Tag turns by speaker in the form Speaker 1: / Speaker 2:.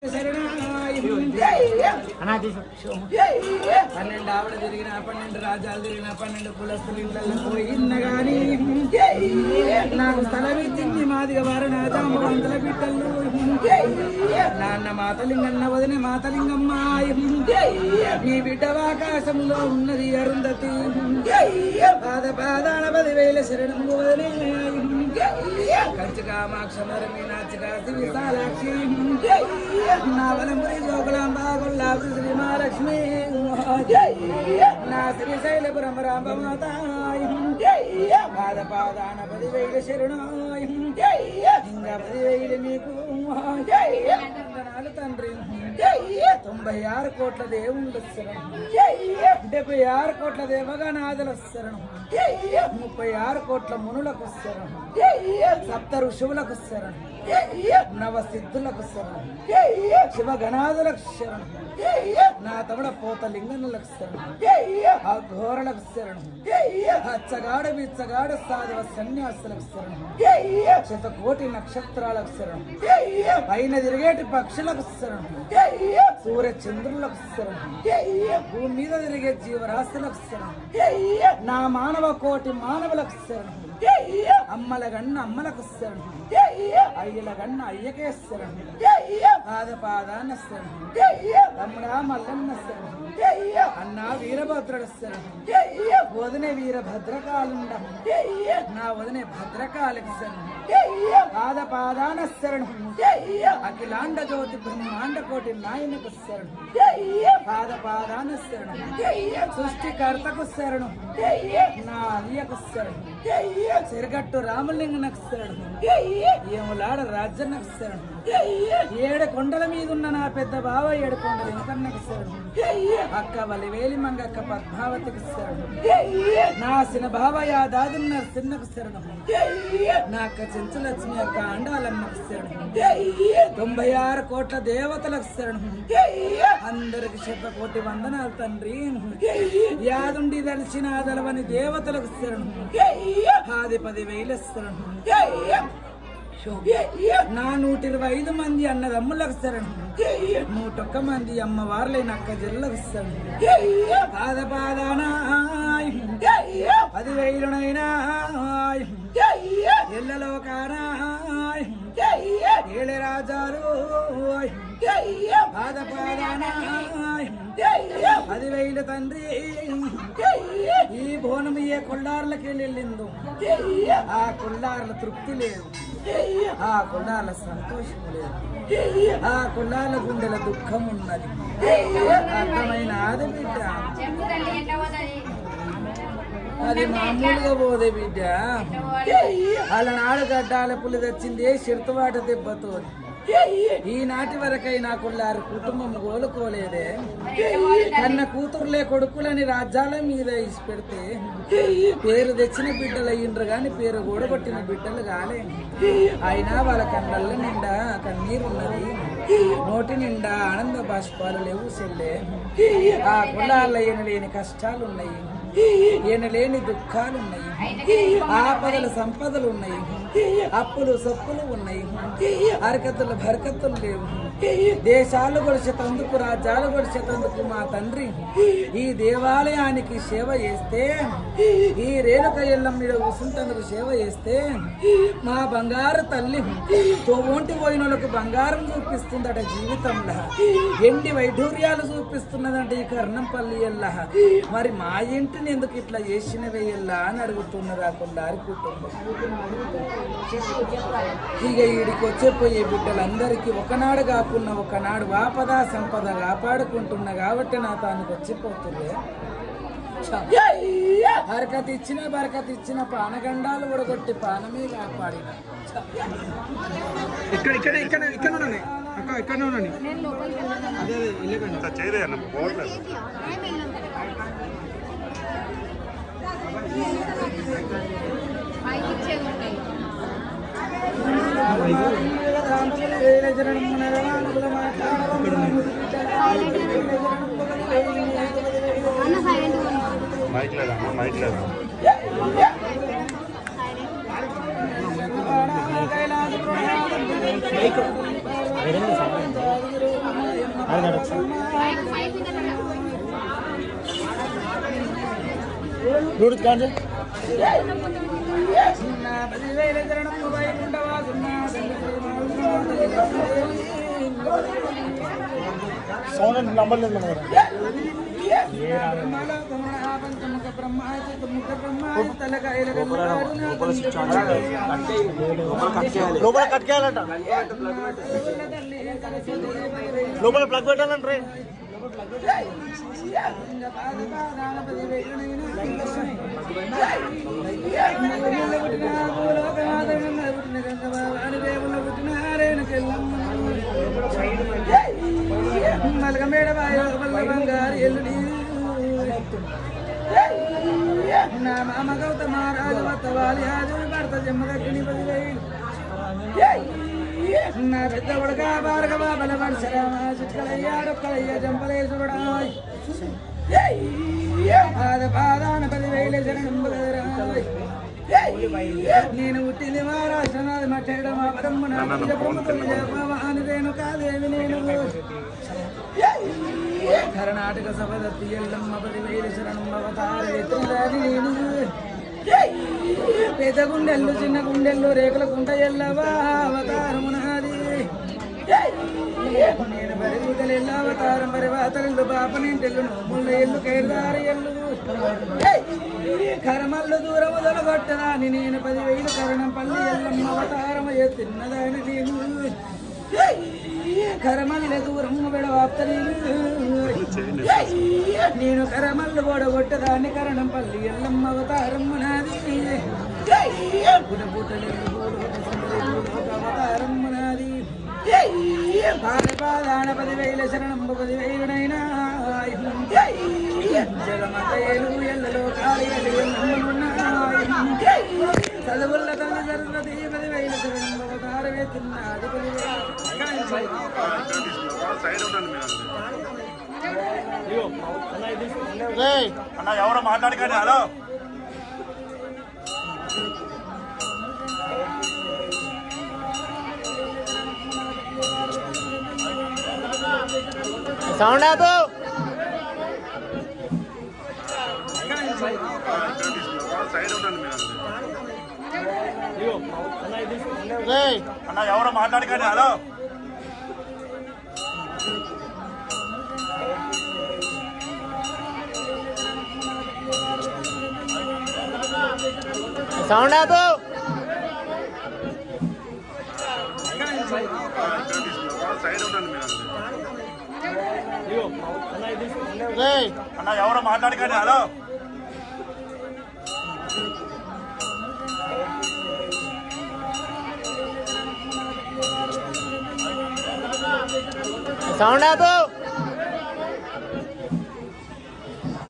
Speaker 1: 12 ఆవిడ తిరిగిన 12 రాజాలు తిరిగిన 12 కులస్తులు ఇళ్ళల్లో పోయిన గాని నాకు స్థలం ఇచ్చింది మాదిగ వారు నా జామ వందల బిడ్డలు నాన్న మాతలింగన్న వదిన మాతలింగమ్మ నీ బిడ్డ ఆకాశంలో ఉన్నది అరుంధతి పాద పాదాన 10,000 శరణం వదినే కంచి కామాక్షర మీనాక్షి కాశీ విశాలాక్షి నా వనమురి జోగులాంబ గొల్లాపు శ్రీ మహాలక్ష్మి నా శ్రీశైలపురం రామమాత పాద పాదాన 10,000 శరణాయ ఇంకా 10,000 నీకు తండ్రి 96 కోట్ల దేవుళ్ళు శరణం 76 కోట్ల దేవగణాదుల శరణం 36 కోట్ల మునులకు శరణం సప్త ఋషువులకు శరణం నవ సిద్ధులకు శరణం శివగణాదులకు శరణం నా తమడ పోత లింగనులకు శరణం ఆ ఘోరలకు శరణం అచ్చగాడ బిచ్చగాడ సాధవ సన్యాసులకు శరణం 100,000 నక్షత్రాలకు శరణం పైన తిరిగేటి పక్షులకు శరణం సూర్య చంద్రులకు శరణం భూమి మీద తిరిగే జీవరాశులకు శరణం నా మానవ కోటి మానవులకు శరణం అమ్మల గన్న అమ్మలకు శరణం అయ్యల గన్న అయ్యకే శరణం పాద పాదాన శరణం తమ్ముడా మల్లన్న శరణం అన్నా వీరభద్రుడ శరణం వదినే వీరభద్రకాలుండ నా వదినే భద్రకాలికి శరణం పాద పాదాన శరణం అఖిలాండ జ్యోతి బ్రహ్మాండ కోటి నాయనకు శరణం పాద పాదాన శరణం సృష్టికర్తకు శరణం నా అయ్యకు శరణం చెరగట్టు రామలింగనకు శరణం ఏములాడ రాజ్యన్నకు శరణం 7 కొండల మీద ఉన్న నా పెద్ద బావ 7 కొండల వెంకన్నకు శరణం అక్క వలివేలి మంగక్క పద్మావతికి శరణం నా సిన బావ యాదాదున్న సిన్నకు శరణం నా అక్క చెంచులక్ష్మి అక్క అండాలమ్మకు శరణం 96 కోట్ల దేవతలకు శరణం అందరికి 100,000 వందనాలు తండ్రి యాదుండి దర్శన దళవని దేవతలకు శరణం ఆది 10,000 శరణం నా 125 మంది అన్నదమ్ములకు శరణం 101 మంది అమ్మవార్లైన అక్క జల్లకు శరణం పాద పాదాన 10,000 ఎల్లలో కానా 7 రాజాలు పాద పాదాన 10,000 తండ్రి ఈ బోనం ఏ కొల్లార్లకి వెళ్ళిందో ఆ కొల్లార్ల తృప్తి లేదు ఆ కొల్లార్ల సంతోషం లేదు ఆ కొల్లార్ల గుండెల దుఃఖం ఉన్నది అర్థమైన ఆది బిడ్డ అది మామూలుగా పోదే బిడ్డ అలా నాడు గడ్డాల పులి తెచ్చింది చిరుతవాట దెబ్బతో ఈనాటి వరకై నా కొల్లారు కుటుంబం కోలుకోలేదే కన్న కూతురులే కొడుకులని రాజ్యాల మీద ఇసి పెడితే పేరు తెచ్చిన బిడ్డలు అయ్యిండ్రు గాని పేరు కూడగొట్టిన బిడ్డలు కాలే అయినా వాళ్ళ కళ్ళల్లో నిండా కన్నీరు ఉన్నది నోటి నిండా ఆనంద బాష్పాలు లేవు చెల్లే ఆ కొల్లార్లో ఎనలేని కష్టాలు ఉన్నాయి ఎనలేని దుఃఖాలు ఉన్నాయి ఆపదలు సంపదలు ఉన్నాయి అప్పులు సొప్పులు ఉన్నాయి హరకతులు బరకతులు లేవు దేశాలు గొడిచేతందుకు రాజ్యాలు గొడిచేతందుకు మా తండ్రి ఈ దేవాలయానికి సేవ చేస్తే ఈ రేణుక ఎల్లమ్మ మీద కూసుంటందుకు సేవ చేస్తే మా బంగారు తల్లి తోంటి పోయినోళ్ళకు బంగారం చూపిస్తుందట జీవితంలో ఎండి వైఢూర్యాలు చూపిస్తున్నదంటే ఈ కర్ణంపల్లి ఎల్లా మరి మా ఇంటిని ఎందుకు ఇట్లా చేసినవే ఎల్లా అని అడుగుతున్నారు ఆ కొల్లారి కుటుంబం ఇక వీడికి వచ్చేపోయే బిడ్డలందరికీ ఒకనాడు కాకున్న ఒకనాడు ఆపద సంపద కాపాడుకుంటున్నా కాబట్టి నా తానికి వచ్చిపోతుందే బరకత్ ఇచ్చిన పానగండాలు ఉడగొట్టి పానమే కాపాడిన
Speaker 2: మైక్ లేదా
Speaker 1: కైలాస
Speaker 3: సౌండ్ నంబర్ లేదు లోపల కట్కేయాలంట లోపల ప్లగ్ పెట్టాలంటే
Speaker 1: మలగమేడ బంగారు ఎల్లుడి నా మామ గౌత మహారాజు వత్తవాలి ఆజు భర్త జమ్మదగ్ని 10,000 నా పెద్ద ఉడక భార్గవ బలవత్సరామ చిట్కలయ్యాడొక్కలయ్య జంపలేసుడాయ్ పాద పాదాన 10,000 శరణంబగరాయ్ నేను పుట్టింది మహారాష్ట్రనాథ్ మట్టేడు మా పరమ్మున రేణుకాదేవి నేను కర్ణాటక సభదత్తి ఎల్లమ్మ 10,000 శరణంబవతారేతులని నేను పెద్ద గుండెల్లు చిన్న గుండెల్లు రేకుల కుంట ఎల్లవా అవతారమునాది నేను బరిగుదలు ఎల్ల అవతారం పరివాతలు పాపనింటెల్లు నోముళ్ళ ఎల్లు కేదారి ఎల్లు కరమల్లు దూరము దొలగొట్టదాని నేను 10,000 కరణం పల్లి ఎల్లమ్మ అవతారమ తిన్నదాని నేను కరమల్ల దూరము విడవాప్త నేను కరమల్లు గొడగొట్టదాన్ని కరణం పల్లి ఎల్లమ్మ అవతారము నాది అవతారము నాది పాదపాదాన 10,000 శరణంబ 10,000నైనా జగమతేలు ఎల్లలో కాళీలు చదువుల తల్లి సరస్వతి 10,000 శరణంబ అవతారమే తిన్నాది
Speaker 3: 10,000 అన్న ఎవరో మాట్లాడకండి హలో సౌండ్ ఆపు అన్న ఎవరో మాట్లాడకండి హలో సౌండ్ ఆపు అన్న ఎవరో మాట్లాడకండి హలో సౌండ్ ఆపు